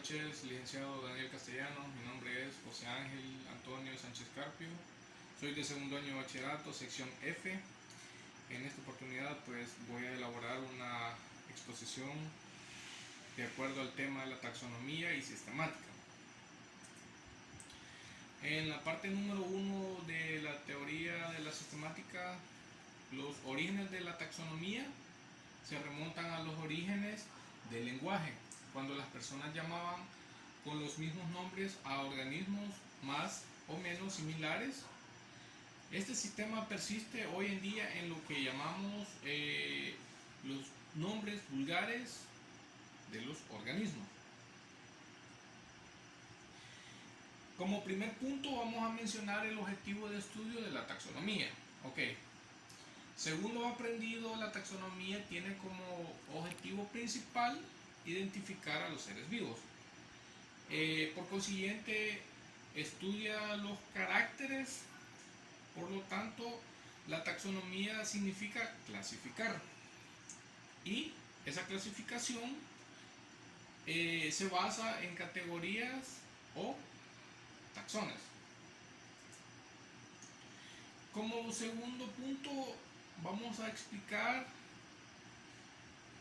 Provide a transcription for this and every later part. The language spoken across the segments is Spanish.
noches, licenciado Daniel Castellanos. Mi nombre es José Ángel Antonio Sánchez Carpio. Soy de segundo año de bachillerato, sección F. En esta oportunidad pues voy a elaborar una exposición de acuerdo al tema de la taxonomía y sistemática. En la parte número 1 de la teoría de la sistemática, los orígenes de la taxonomía se remontan a los orígenes del lenguaje, cuando las personas llamaban con los mismos nombres a organismos más o menos similares. Este sistema persiste hoy en día en lo que llamamos los nombres vulgares de los organismos. Como primer punto vamos a mencionar el objetivo de estudio de la taxonomía. Según lo aprendido, la taxonomía tiene como objetivo principal identificar a los seres vivos. Por consiguiente, estudia los caracteres. Por lo tanto, la taxonomía significa clasificar. Y esa clasificación se basa en categorías o taxones. Como segundo punto, vamos a explicar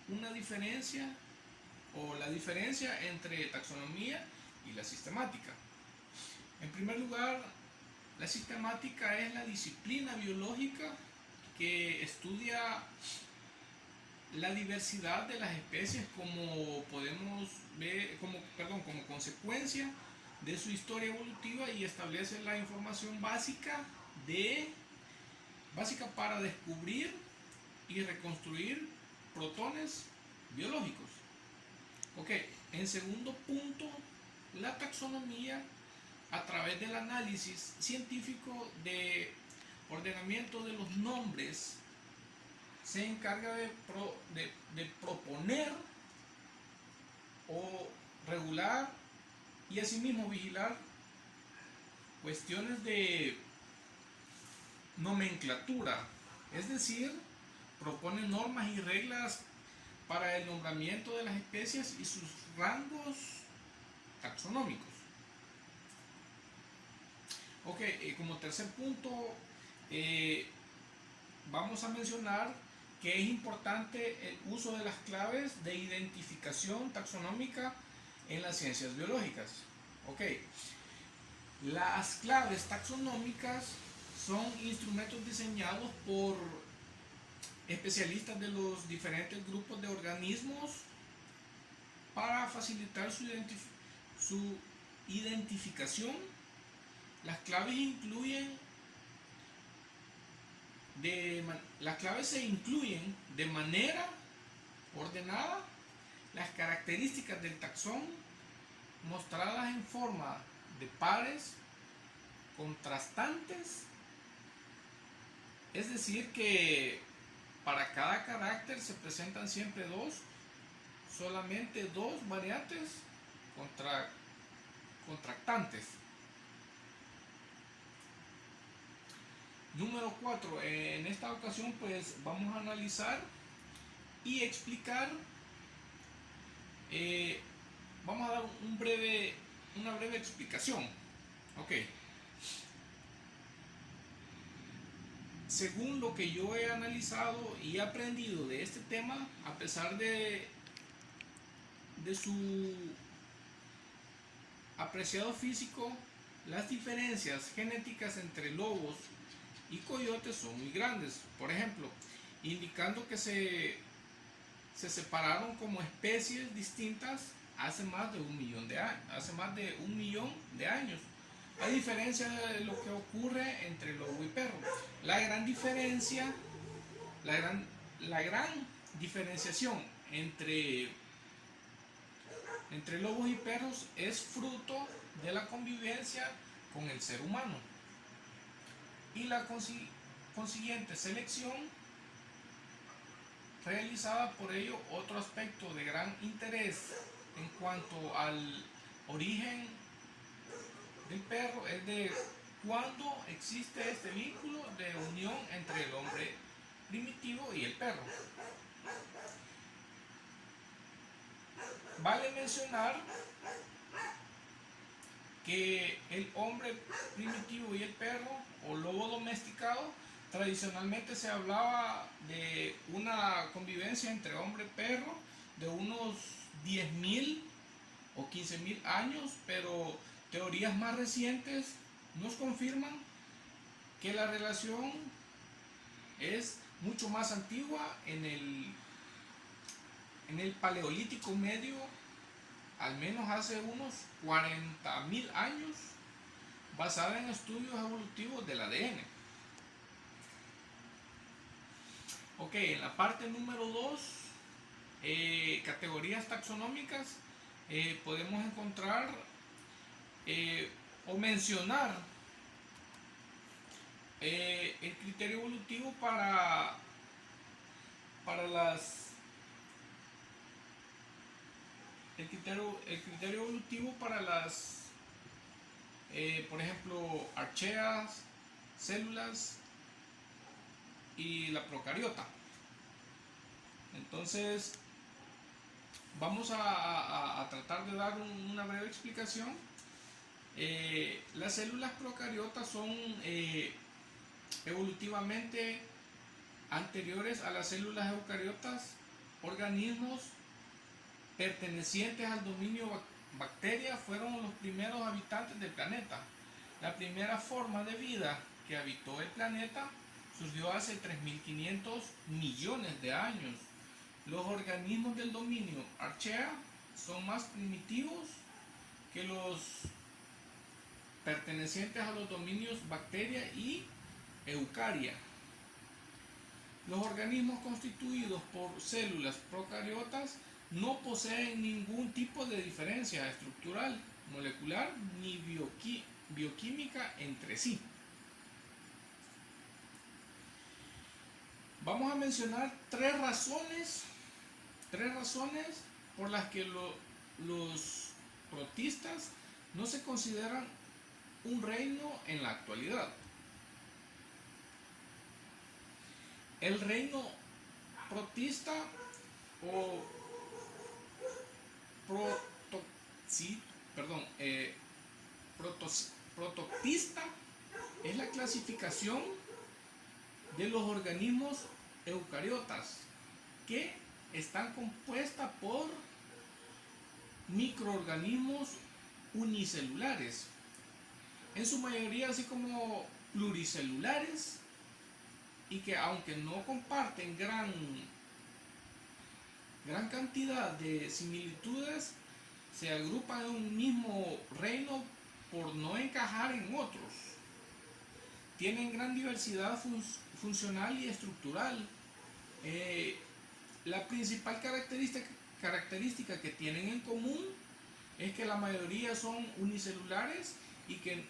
una diferencia o la diferencia entre taxonomía y la sistemática. En primer lugar, la sistemática es la disciplina biológica que estudia la diversidad de las especies como podemos ver, como consecuencia de su historia evolutiva, y establece la información básica para descubrir y reconstruir protones biológicos. En segundo punto, la taxonomía, a través del análisis científico de ordenamiento de los nombres, se encarga de proponer o regular y asimismo vigilar cuestiones de nomenclatura, es decir, propone normas y reglas para el nombramiento de las especies y sus rangos taxonómicos. Como tercer punto, vamos a mencionar que es importante el uso de las claves de identificación taxonómica en las ciencias biológicas. Las claves taxonómicas son instrumentos diseñados por especialistas de los diferentes grupos de organismos para facilitar su identificación. Las claves se incluyen de manera ordenada las características del taxón mostradas en forma de pares contrastantes, es decir que para cada carácter se presentan siempre solamente dos variantes contractantes. Número 4, en esta ocasión pues vamos a analizar y explicar, vamos a dar una breve explicación. Según lo que yo he analizado y aprendido de este tema, a pesar de su apreciado físico, las diferencias genéticas entre lobos y coyotes son muy grandes. Por ejemplo, indicando que se separaron como especies distintas hace más de un millón de años, a diferencia de lo que ocurre entre lobo y perro. La gran diferenciación entre lobos y perros es fruto de la convivencia con el ser humano y la consiguiente selección realizada por ello. Otro aspecto de gran interés en cuanto al origen del perro es de cuándo existe este vínculo de unión entre el hombre primitivo y el perro. vale mencionar que el hombre primitivo y el perro o lobo domesticado, tradicionalmente se hablaba de una convivencia entre hombre y perro de unos 10.000 o 15.000 años, pero teorías más recientes nos confirman que la relación es mucho más antigua en el Paleolítico Medio, al menos hace unos 40.000 años, basada en estudios evolutivos del ADN. Ok, en la parte número 2, categorías taxonómicas, podemos encontrar o mencionar el criterio evolutivo para las el criterio evolutivo para las por ejemplo, archeas, células y la procariota. Entonces vamos a tratar de dar una breve explicación. Las células procariotas son evolutivamente anteriores a las células eucariotas, organismos pertenecientes al dominio bacteria. Fueron los primeros habitantes del planeta. La primera forma de vida que habitó el planeta surgió hace 3.500 millones de años. Los organismos del dominio Archaea son más primitivos que los pertenecientes a los dominios bacteria y eucaria. Los organismos constituidos por células procariotas no poseen ningún tipo de diferencia estructural, molecular ni bioquímica entre sí. Vamos a mencionar tres razones por las que los protistas no se consideran un reino en la actualidad. El reino protista o protoctista es la clasificación de los organismos eucariotas que están compuestas por microorganismos unicelulares, en su mayoría así como pluricelulares, y que aunque no comparten gran cantidad de similitudes, se agrupan en un mismo reino por no encajar en otros. Tienen gran diversidad funcional y estructural. La principal característica que tienen en común es que la mayoría son unicelulares y que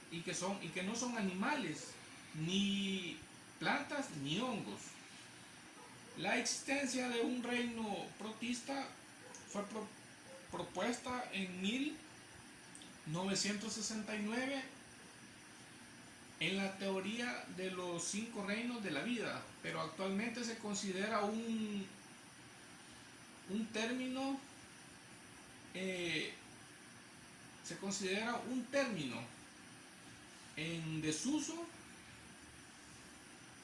no son animales, ni plantas ni hongos. La existencia de un reino protista fue propuesta en 1969 en la teoría de los 5 reinos de la vida, pero actualmente se considera un término en desuso,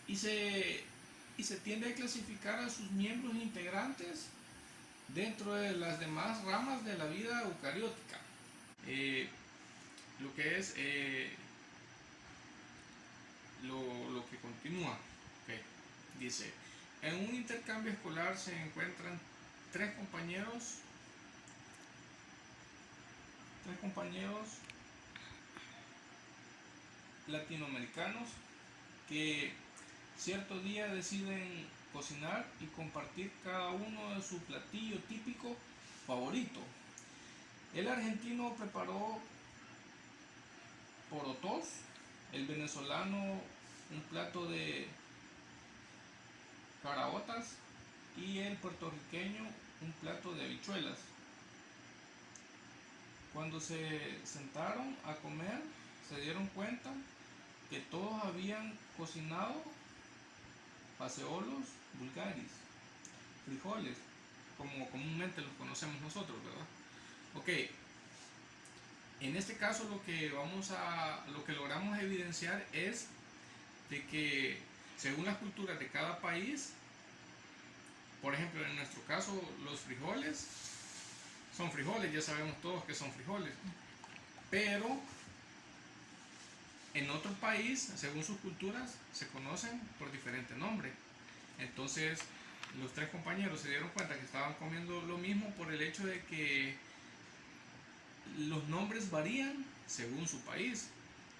y se tiende a clasificar a sus miembros integrantes dentro de las demás ramas de la vida eucariótica. Lo que es lo que continúa. Okay. Dice: en un intercambio escolar se encuentran tres compañeros latinoamericanos que cierto día deciden cocinar y compartir cada uno de su platillo típico favorito. El argentino preparó porotos, el venezolano un plato de caraotas y el puertorriqueño un plato de habichuelas. Cuando se sentaron a comer, se dieron cuenta que todos habían cocinado paseolos vulgaris, frijoles, como comúnmente los conocemos nosotros, ¿verdad? Ok, en este caso lo que logramos evidenciar es de que según las culturas de cada país, por ejemplo, en nuestro caso, los frijoles son frijoles, ya sabemos todos que son frijoles, pero en otro país, según sus culturas, se conocen por diferente nombre. Entonces, los tres compañeros se dieron cuenta que estaban comiendo lo mismo por el hecho de que los nombres varían según su país.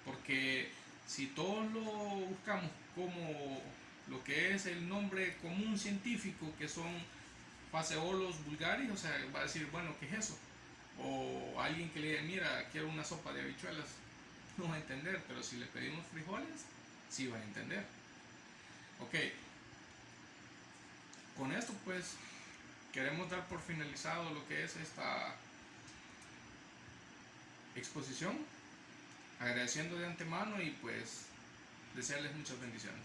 Porque si todos lo buscamos como lo que es el nombre común científico, que son Phaseolus vulgaris, o sea, va a decir, bueno, ¿qué es eso? O alguien que le diga, mira, quiero una sopa de habichuelas, no va a entender, pero si le pedimos frijoles, sí va a entender. Ok, con esto pues queremos dar por finalizado lo que es esta exposición, agradeciendo de antemano y pues desearles muchas bendiciones.